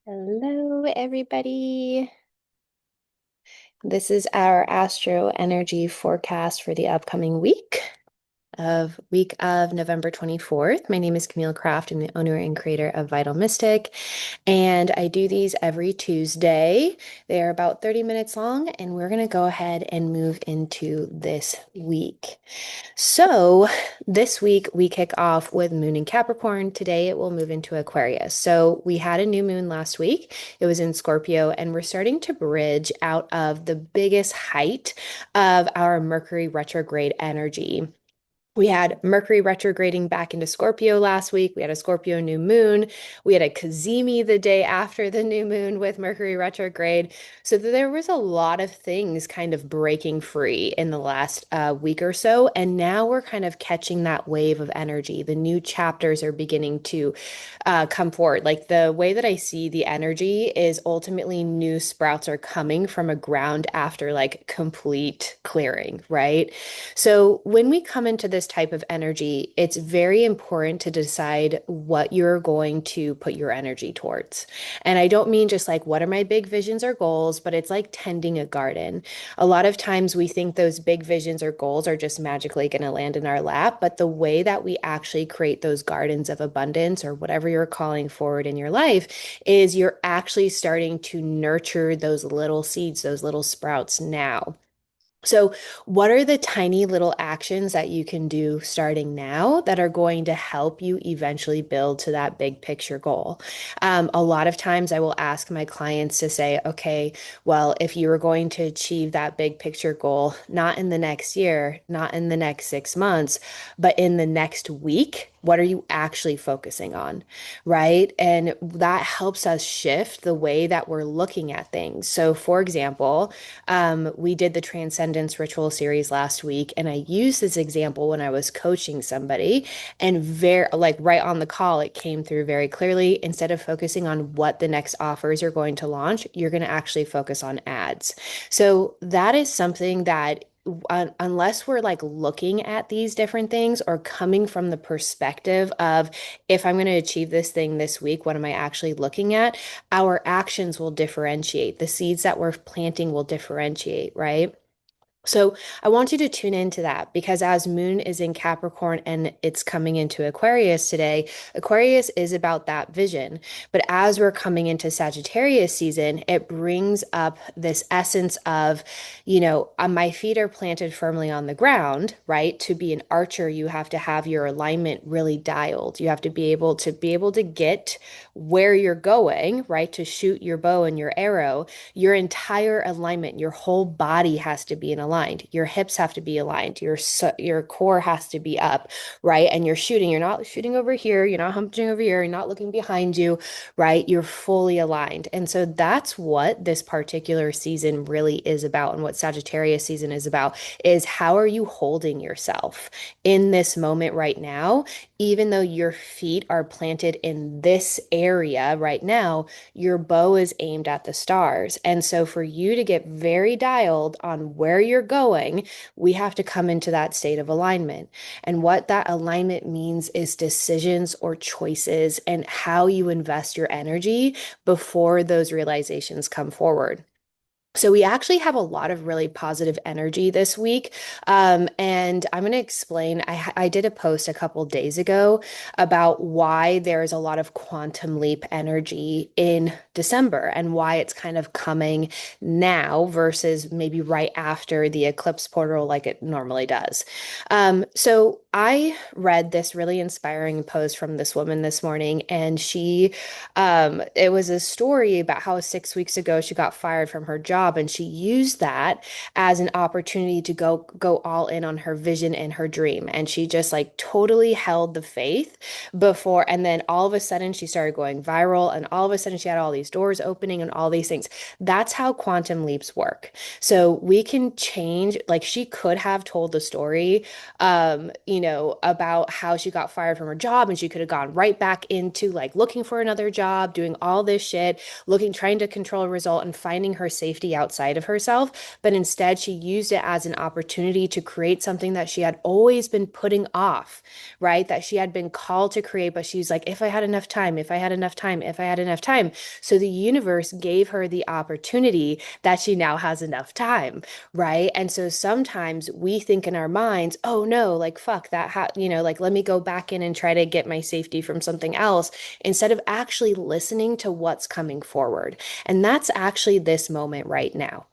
Hello, everybody. This is our Astro Energy forecast for the upcoming week of November 24th. My name is Camille Kraft. I'm the owner and creator of Vital Mystic, and I do these every Tuesday. They are about 30 minutes long, and we're going to go ahead and move into this week. So, this week we kick off with Moon in Capricorn. Today it will move into Aquarius. So, we had a new moon last week. It was in Scorpio, and we're starting to bridge out of the biggest height of our Mercury retrograde energy. We had Mercury retrograding back into Scorpio last week. We had a Scorpio new moon. We had a Cazimi the day after the new moon with Mercury retrograde. So there was a lot of things kind of breaking free in the last week or so. And now we're kind of catching that wave of energy. The new chapters are beginning to come forward. Like the way that I see the energy is ultimately new sprouts are coming from a ground after like complete clearing, right? So when we come into this type of energy, it's very important to decide what you're going to put your energy towards. And I don't mean just like, what are my big visions or goals, but it's like tending a garden. A lot of times we think those big visions or goals are just magically going to land in our lap, but the way that we actually create those gardens of abundance or whatever you're calling forward in your life is you're actually starting to nurture those little seeds, those little sprouts now. So, what are the tiny little actions that you can do starting now that are going to help you eventually build to that big picture goal? A lot of times I will ask my clients to say, okay, well, if you were going to achieve that big picture goal, not in the next year, not in the next 6 months, but in the next week, what are you actually focusing on? Right? And that helps us shift the way that we're looking at things. So, for example, we did the Transcendence Ritual series last week, and I used this example when I was coaching somebody, and very like right on the call, it came through very clearly. Instead of focusing on what the next offers you're going to launch, you're going to actually focus on ads. So that is something that unless we're like looking at these different things or coming from the perspective of if I'm going to achieve this thing this week, what am I actually looking at? Our actions will differentiate. The seeds that we're planting will differentiate, right? So I want you to tune into that because as Moon is in Capricorn and it's coming into Aquarius today, Aquarius is about that vision. But as we're coming into Sagittarius season, it brings up this essence of, my feet are planted firmly on the ground, right? To be an archer, you have to have your alignment really dialed. You have to be able to get where you're going, right? To shoot your bow and your arrow, your entire alignment, your whole body has to be in aligned. Your hips have to be aligned. Your core has to be up, right? And you're shooting. You're not shooting over here. You're not humping over here. You're not looking behind you, right? You're fully aligned. And so that's what this particular season really is about, and what Sagittarius season is about is how are you holding yourself in this moment right now, even though your feet are planted in this area right now, your bow is aimed at the stars. And so, for you to get very dialed on where you're going, we have to come into that state of alignment. And what that alignment means is decisions or choices and how you invest your energy before those realizations come forward. So we actually have a lot of really positive energy this week. And I'm going to explain. I did a post a couple days ago about why there's a lot of quantum leap energy in December and why it's kind of coming now versus maybe right after the eclipse portal like it normally does. So I read this really inspiring post from this woman this morning, and it was a story about how 6 weeks ago she got fired from her job, and she used that as an opportunity to go all in on her vision and her dream. And she just like totally held the faith before, and then all of a sudden she started going viral, and all of a sudden she had all these doors opening and all these things. That's how quantum leaps work. So we can change, like she could have told the story, about how she got fired from her job, and she could have gone right back into like looking for another job, doing all this shit, trying to control a result and finding her safety reality outside of herself, but instead she used it as an opportunity to create something that she had always been putting off, right? That she had been called to create, but she's like, if I had enough time, if I had enough time, if I had enough time. So the universe gave her the opportunity that she now has enough time, right? And so sometimes we think in our minds, oh no, like fuck that, like let me go back in and try to get my safety from something else instead of actually listening to what's coming forward. And that's actually this moment right now.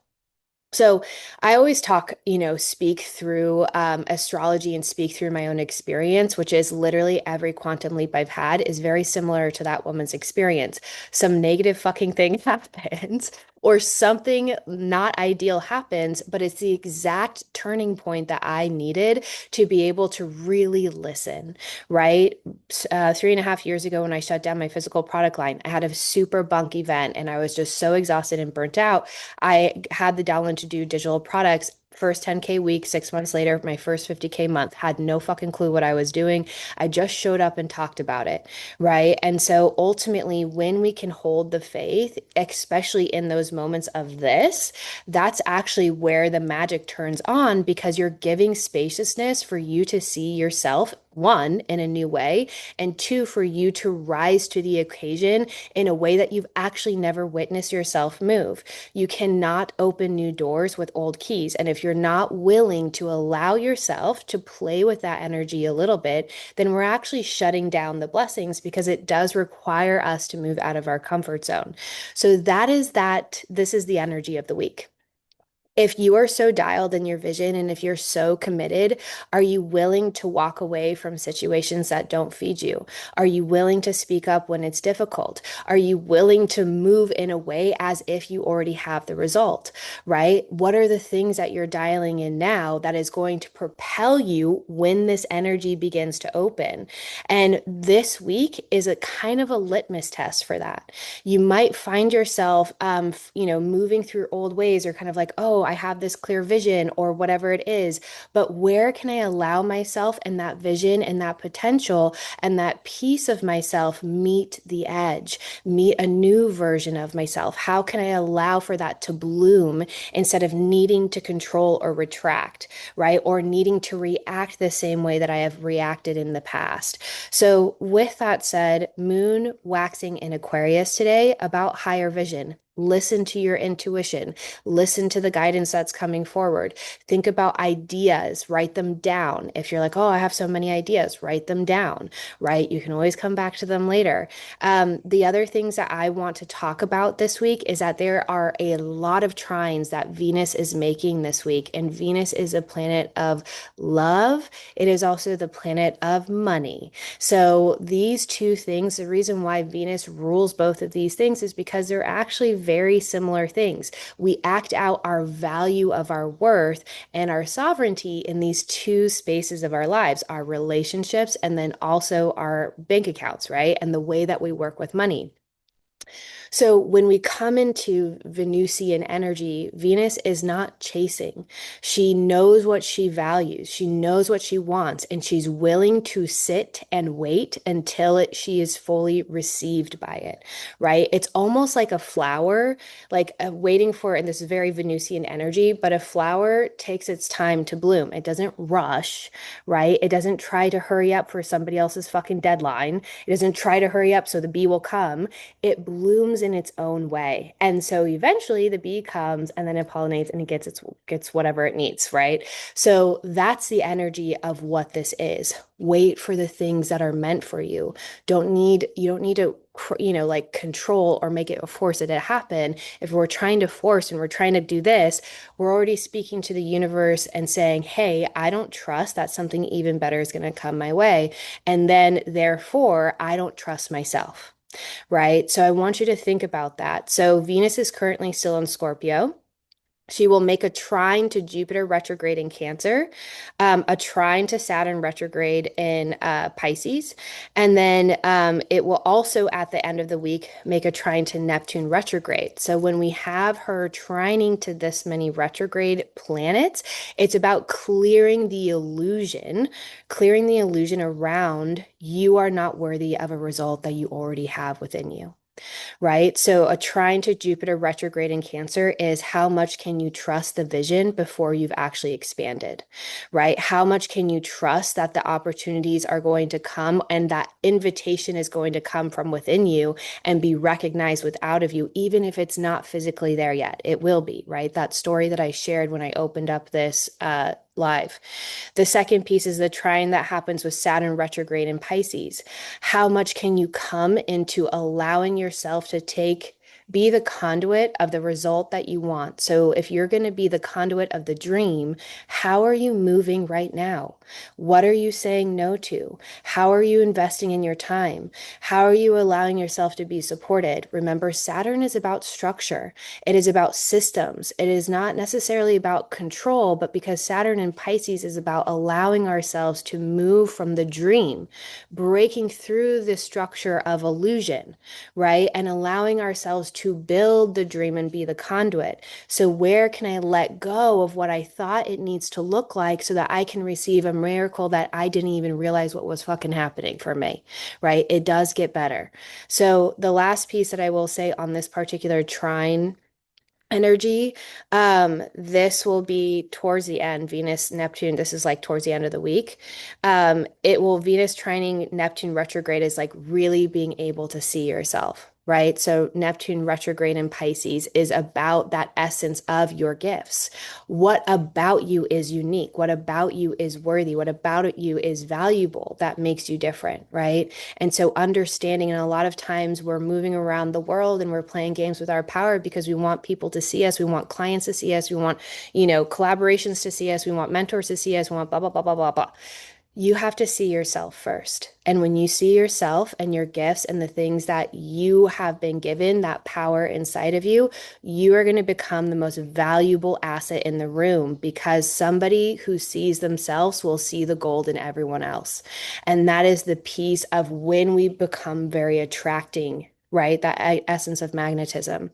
So I always talk, speak through astrology and speak through my own experience, which is literally every quantum leap I've had is very similar to that woman's experience. Some negative fucking thing happens, or something not ideal happens, but it's the exact turning point that I needed to be able to really listen, right? 3.5 years ago, when I shut down my physical product line, I had a super bunk event and I was just so exhausted and burnt out. I had the download to do digital products. First 10K week, 6 months later, my first 50K month, had no fucking clue what I was doing. I just showed up and talked about it, right? And so ultimately, when we can hold the faith, especially in those moments of this, that's actually where the magic turns on because you're giving spaciousness for you to see yourself, one, in a new way, and two, for you to rise to the occasion in a way that you've actually never witnessed yourself move. You cannot open new doors with old keys. And if you're not willing to allow yourself to play with that energy a little bit, then we're actually shutting down the blessings because it does require us to move out of our comfort zone. So this is the energy of the week. If you are so dialed in your vision and if you're so committed, are you willing to walk away from situations that don't feed you? Are you willing to speak up when it's difficult? Are you willing to move in a way as if you already have the result, right? What are the things that you're dialing in now that is going to propel you when this energy begins to open? And this week is a kind of a litmus test for that. You might find yourself, moving through old ways or kind of like, oh, I have this clear vision or whatever it is. But where can I allow myself and that vision and that potential and that piece of myself meet the edge, meet a new version of myself? How can I allow for that to bloom instead of needing to control or retract, right? Or needing to react the same way that I have reacted in the past. So, with that said, moon waxing in Aquarius today about higher vision. Listen to your intuition. Listen to the guidance that's coming forward. Think about ideas, write them down. If you're like, oh, I have so many ideas, write them down, right? You can always come back to them later. The other things that I want to talk about this week is that there are a lot of trines that Venus is making this week, and Venus is a planet of love. It is also the planet of money. So these two things, the reason why Venus rules both of these things is because they're actually very similar things. We act out our value of our worth and our sovereignty in these two spaces of our lives, our relationships, and then also our bank accounts, right? And the way that we work with money. So when we come into Venusian energy, Venus is not chasing. She knows what she values. She knows what she wants, and she's willing to sit and wait until she is fully received by it, right? It's almost like a flower, like waiting for, and this is very Venusian energy, but a flower takes its time to bloom. It doesn't rush, right? It doesn't try to hurry up for somebody else's fucking deadline. It doesn't try to hurry up so the bee will come. It blooms in its own way. And so eventually the bee comes and then it pollinates and it gets whatever it needs, right? So that's the energy of what this is. Wait for the things that are meant for you. You don't need to like control or make it or force it to happen. If we're trying to force and we're trying to do this, we're already speaking to the universe and saying, hey, I don't trust that something even better is going to come my way. And then therefore, I don't trust myself, right? So I want you to think about that. So Venus is currently still in Scorpio. She will make a trine to Jupiter retrograde in Cancer, a trine to Saturn retrograde in Pisces, and then it will also at the end of the week make a trine to Neptune retrograde. So when we have her trining to this many retrograde planets, it's about clearing the illusion around you are not worthy of a result that you already have within you. right? So a trine to Jupiter retrograde in Cancer is how much can you trust the vision before you've actually expanded, right? How much can you trust that the opportunities are going to come and that invitation is going to come from within you and be recognized with out of you, even if it's not physically there yet? It will be, right? That story that I shared when I opened up this live. The second piece is the trine that happens with Saturn retrograde in Pisces. How much can you come into allowing yourself to be the conduit of the result that you want? So if you're going to be the conduit of the dream, how are you moving right now? What are you saying no to? How are you investing in your time? How are you allowing yourself to be supported? Remember, Saturn is about structure. It is about systems. It is not necessarily about control, but because Saturn in Pisces is about allowing ourselves to move from the dream, breaking through the structure of illusion, right? And allowing ourselves to build the dream and be the conduit. So, where can I let go of what I thought it needs to look like so that I can receive a miracle that I didn't even realize what was fucking happening for me, right? It does get better. So, the last piece that I will say on this particular trine energy. This will be towards the end, Venus, Neptune. This is like towards the end of the week. It will Venus trining Neptune retrograde is like really being able to see yourself, right? So Neptune retrograde in Pisces is about that essence of your gifts. What about you is unique? What about you is worthy? What about you is valuable that makes you different, right? And so understanding, and a lot of times we're moving around the world and we're playing games with our power because we want people to see us. We want clients to see us. We want, collaborations to see us. We want mentors to see us. We want blah, blah, blah, blah, blah, blah. You have to see yourself first. And when you see yourself and your gifts and the things that you have been given, that power inside of you, you are going to become the most valuable asset in the room because somebody who sees themselves will see the gold in everyone else. And that is the piece of when we become very attracting, right? That essence of magnetism.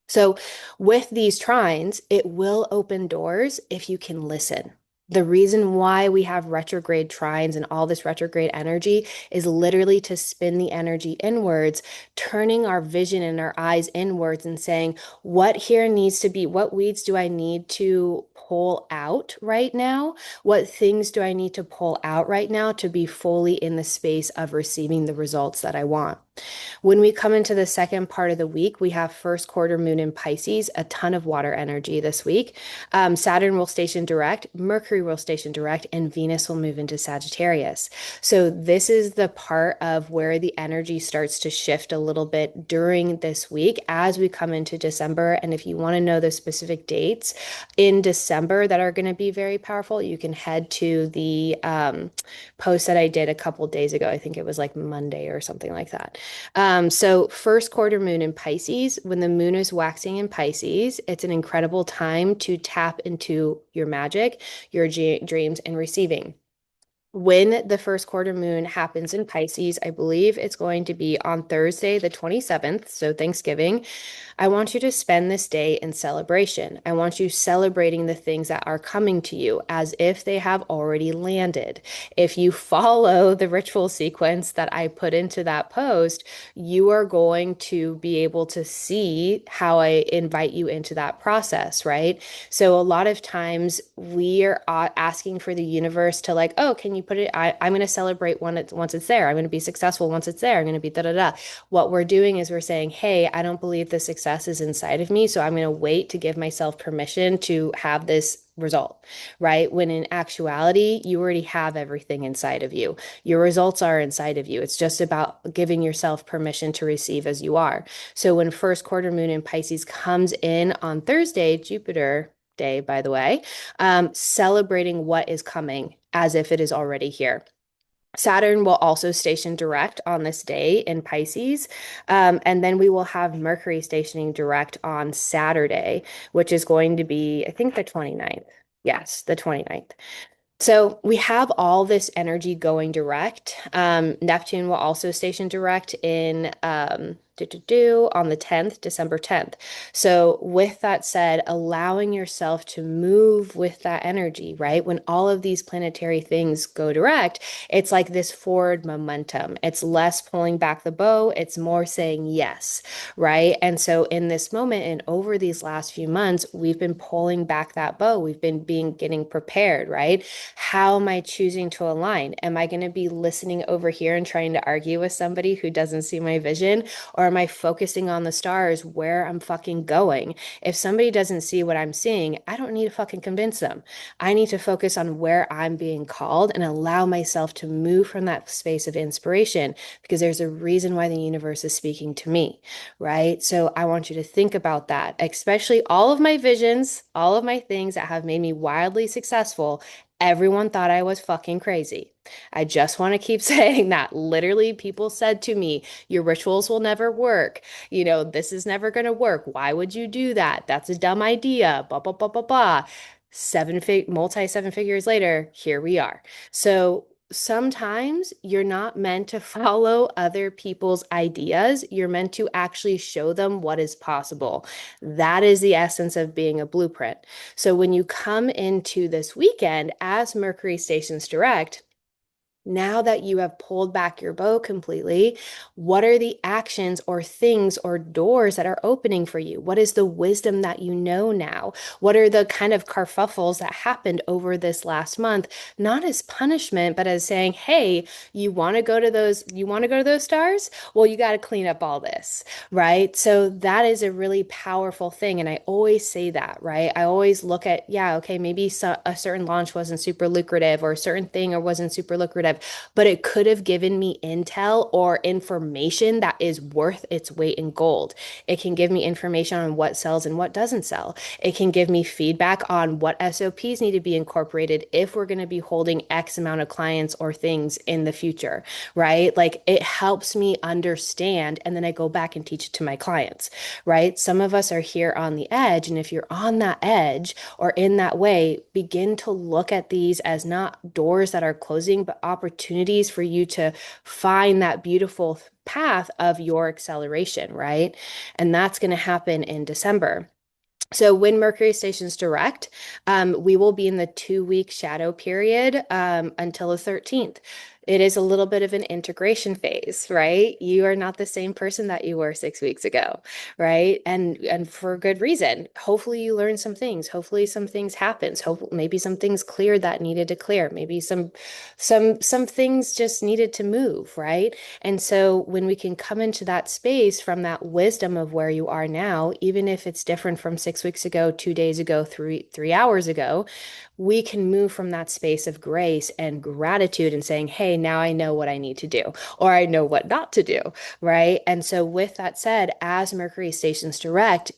So, with these trines, it will open doors if you can listen. The reason why we have retrograde trines and all this retrograde energy is literally to spin the energy inwards, turning our vision and our eyes inwards and saying, what here needs to be, what weeds do I need to pull out right now? What things do I need to pull out right now to be fully in the space of receiving the results that I want? When we come into the second part of the week, we have first quarter moon in Pisces, a ton of water energy this week. Saturn will station direct, Mercury will station direct, and Venus will move into Sagittarius. So this is the part of where the energy starts to shift a little bit during this week as we come into December. And if you want to know the specific dates in December that are going to be very powerful, you can head to the post that I did a couple days ago. I think it was like Monday or something like that. So first quarter moon in Pisces, when the moon is waxing in Pisces, it's an incredible time to tap into your magic, your dreams, and receiving. When the first quarter moon happens in Pisces, I believe it's going to be on Thursday, the 27th, so Thanksgiving. I want you to spend this day in celebration. I want you celebrating the things that are coming to you as if they have already landed. If you follow the ritual sequence that I put into that post, you are going to be able to see how I invite you into that process, right? So a lot of times we are asking for the universe to like, oh, can you put it? I'm going to celebrate once it's there. I'm going to be successful once it's there. I'm going to be da da da. What we're doing is we're saying, hey, I don't believe the success is inside of me, so I'm going to wait to give myself permission to have this result, right? When in actuality, you already have everything inside of you. Your results are inside of you. It's just about giving yourself permission to receive as you are. So when first quarter moon in Pisces comes in on Thursday, Jupiter day, by the way, celebrating what is coming as if it is already here. Saturn will also station direct on this day in Pisces. And then we will have Mercury stationing direct on Saturday, which is going to be, I think, the 29th. Yes, the 29th. So we have all this energy going direct. Neptune will also station direct in on the 10th, December 10th. So, with that said, allowing yourself to move with that energy, right? When all of these planetary things go direct, it's like this forward momentum. It's less pulling back the bow, it's more saying yes, right? And so, in this moment and over these last few months, we've been pulling back that bow. We've been getting prepared, right? How am I choosing to align? Am I going to be listening over here and trying to argue with somebody who doesn't see my vision? Or am I focusing on the stars where I'm fucking going? If somebody doesn't see what I'm seeing, I don't need to fucking convince them. I need to focus on where I'm being called and allow myself to move from that space of inspiration because there's a reason why the universe is speaking to me, right? So I want you to think about that, especially all of my visions, all of my things that have made me wildly successful. Everyone thought I was fucking crazy. I just want to keep saying that. Literally, people said to me, your rituals will never work. This is never going to work. Why would you do that? That's a dumb idea. Blah, blah, blah, blah, blah. Multi seven figures later, here we are. So sometimes you're not meant to follow other people's ideas. You're meant to actually show them what is possible. That is the essence of being a blueprint. So when you come into this weekend as Mercury stations direct, now that you have pulled back your bow completely, what are the actions or things or doors that are opening for you? What is the wisdom that you know now? What are the kind of kerfuffles that happened over this last month, not as punishment, but as saying, hey, you want to go to those stars? Well, you got to clean up all this, right? So that is a really powerful thing. And I always say that, right? I always look at, yeah, okay, maybe a certain launch wasn't super lucrative or a certain thing or wasn't super lucrative, but it could have given me intel or information that is worth its weight in gold. It can give me information on what sells and what doesn't sell. It can give me feedback on what SOPs need to be incorporated if we're going to be holding X amount of clients or things in the future, right? Like it helps me understand, and then I go back and teach it to my clients, right? Some of us are here on the edge, and if you're on that edge or in that way, begin to look at these as not doors that are closing, but opportunities for you to find that beautiful path of your acceleration, right? And that's going to happen in December. So when Mercury stations direct, we will be in the 2 week shadow period until the 13th. It is a little bit of an integration phase, right? You are not the same person that you were 6 weeks ago, right? And for good reason. Hopefully you learn some things. Hopefully some things happens. Maybe some things cleared that needed to clear. Maybe some things just needed to move, right? And so when we can come into that space from that wisdom of where you are now, even if it's different from 6 weeks ago, 2 days ago, three hours ago, we can move from that space of grace and gratitude and saying, hey, now I know what I need to do, or I know what not to do, right? And so with that said, as Mercury stations direct,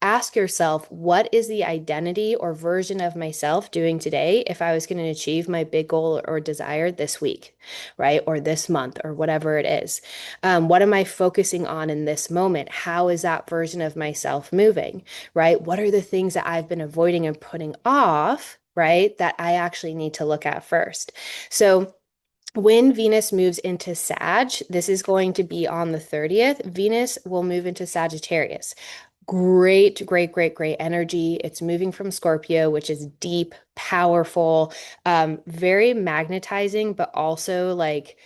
ask yourself, what is the identity or version of myself doing today if I was going to achieve my big goal or desire this week, right? Or this month, or whatever it is. What am I focusing on in this moment? How is that version of myself moving, right? What are the things that I've been avoiding and putting off, right? That I actually need to look at first. So, when Venus moves into Sag, this is going to be on the 30th. Venus will move into Sagittarius. Great, great, great, great energy. It's moving from Scorpio, which is deep, powerful, very magnetizing, but also like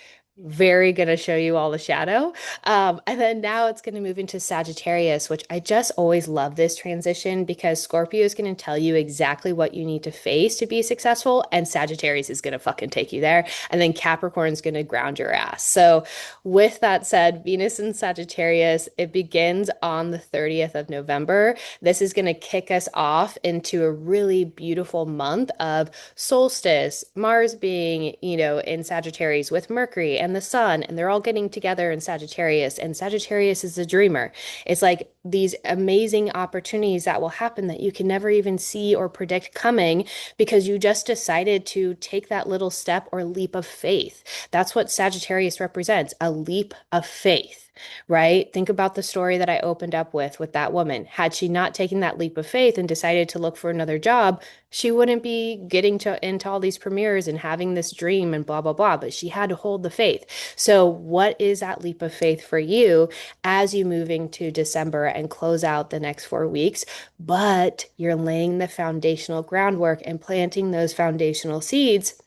very gonna show you all the shadow. And then now it's gonna move into Sagittarius, which I just always love this transition because Scorpio is gonna tell you exactly what you need to face to be successful, and Sagittarius is gonna fucking take you there. And then Capricorn's gonna ground your ass. So with that said, Venus in Sagittarius, it begins on the 30th of November. This is going to kick us off into a really beautiful month of solstice, Mars being, in Sagittarius with Mercury and the sun, and they're all getting together in Sagittarius. And Sagittarius is a dreamer. It's like these amazing opportunities that will happen that you can never even see or predict coming because you just decided to take that little step or leap of faith. That's what Sagittarius represents, a leap of faith. Right? Think about the story that I opened up with that woman. Had she not taken that leap of faith and decided to look for another job, she wouldn't be getting to into all these premieres and having this dream and blah blah blah, but she had to hold the faith. So what is that leap of faith for you as you move into December and close out the next 4 weeks? But you're laying the foundational groundwork and planting those foundational seeds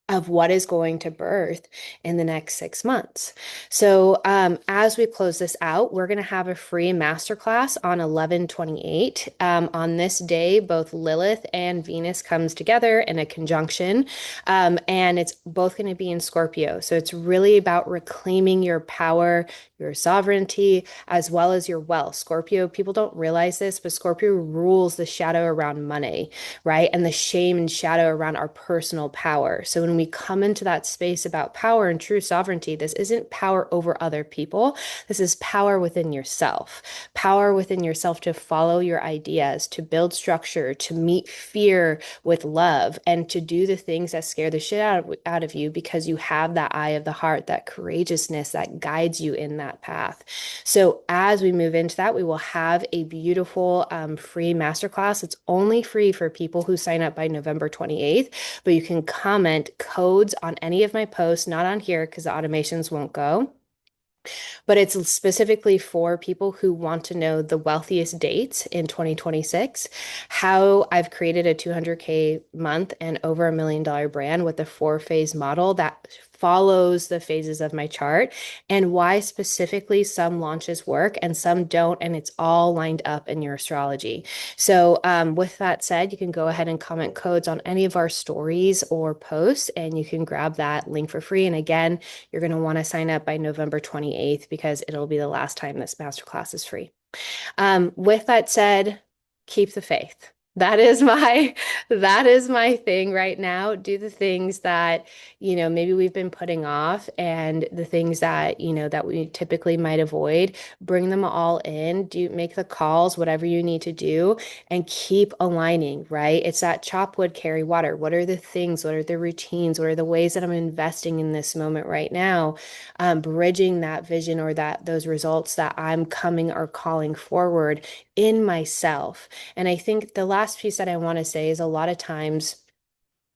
of what is going to birth in the next 6 months. So, as we close this out, we're going to have a free masterclass on 11/28. On this day, both Lilith and Venus comes together in a conjunction, and it's both going to be in Scorpio. So it's really about reclaiming your power, your sovereignty, as well as your wealth. Scorpio, people don't realize this, but Scorpio rules the shadow around money, right? And the shame and shadow around our personal power. So when we come into that space about power and true sovereignty, this isn't power over other people. This is power within yourself, power within yourself to follow your ideas, to build structure, to meet fear with love, and to do the things that scare the shit out of you because you have that eye of the heart, that courageousness that guides you in that path. So as we move into that, we will have a beautiful free masterclass. It's only free for people who sign up by November 28th, but you can comment codes on any of my posts, not on here because the automations won't go. But it's specifically for people who want to know the wealthiest dates in 2026, how I've created a 200K month and over $1 million brand with a 4 phase model that follows the phases of my chart, and why specifically some launches work and some don't, and it's all lined up in your astrology. So, with that said, you can go ahead and comment codes on any of our stories or posts, and you can grab that link for free. And again, you're going to want to sign up by November 28th because it'll be the last time this masterclass is free. With that said, keep the faith. That is my thing right now. Do the things that, maybe we've been putting off, and the things that, that we typically might avoid, bring them all in, make the calls, whatever you need to do, and keep aligning, right? It's that chop wood, carry water. What are the things? What are the routines? What are the ways that I'm investing in this moment right now? Bridging that vision or those results that I'm coming or calling forward in myself. And I think the last piece that I want to say is a lot of times,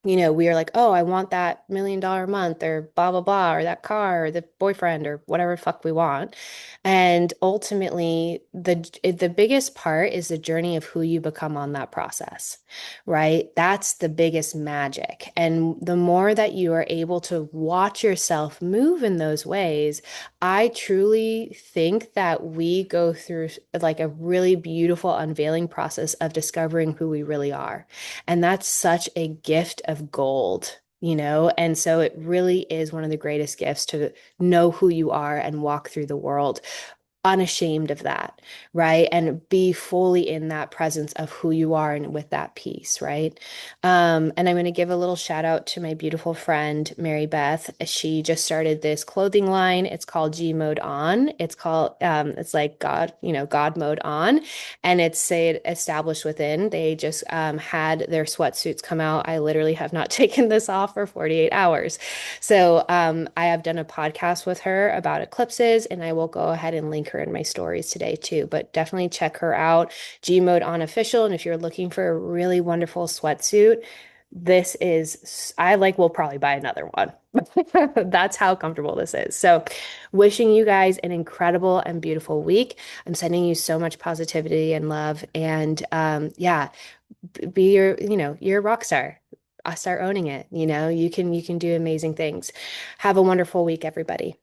we are like, oh, I want that $1 million month or blah, blah, blah, or that car or the boyfriend or whatever fuck we want. And ultimately, the biggest part is the journey of who you become on that process, right? That's the biggest magic. And the more that you are able to watch yourself move in those ways, I truly think that we go through like a really beautiful unveiling process of discovering who we really are. And that's such a gift of gold, And so it really is one of the greatest gifts to know who you are and walk through the world unashamed of that, right? And be fully in that presence of who you are and with that peace, right? And I'm going to give a little shout out to my beautiful friend, Mary Beth. She just started this clothing line. It's called G Mode On. It's like God, God mode on. And it's say established within. They just had their sweatsuits come out. I literally have not taken this off for 48 hours. So I have done a podcast with her about eclipses, and I will go ahead and link her in my stories today too. But definitely check her out, G Mode On Official. And if you're looking for a really wonderful sweatsuit, will probably buy another one. That's how comfortable this is. So, wishing you guys an incredible and beautiful week. I'm sending you so much positivity and love. And yeah, be you're a rock star. I start owning it. You can do amazing things. Have a wonderful week, everybody.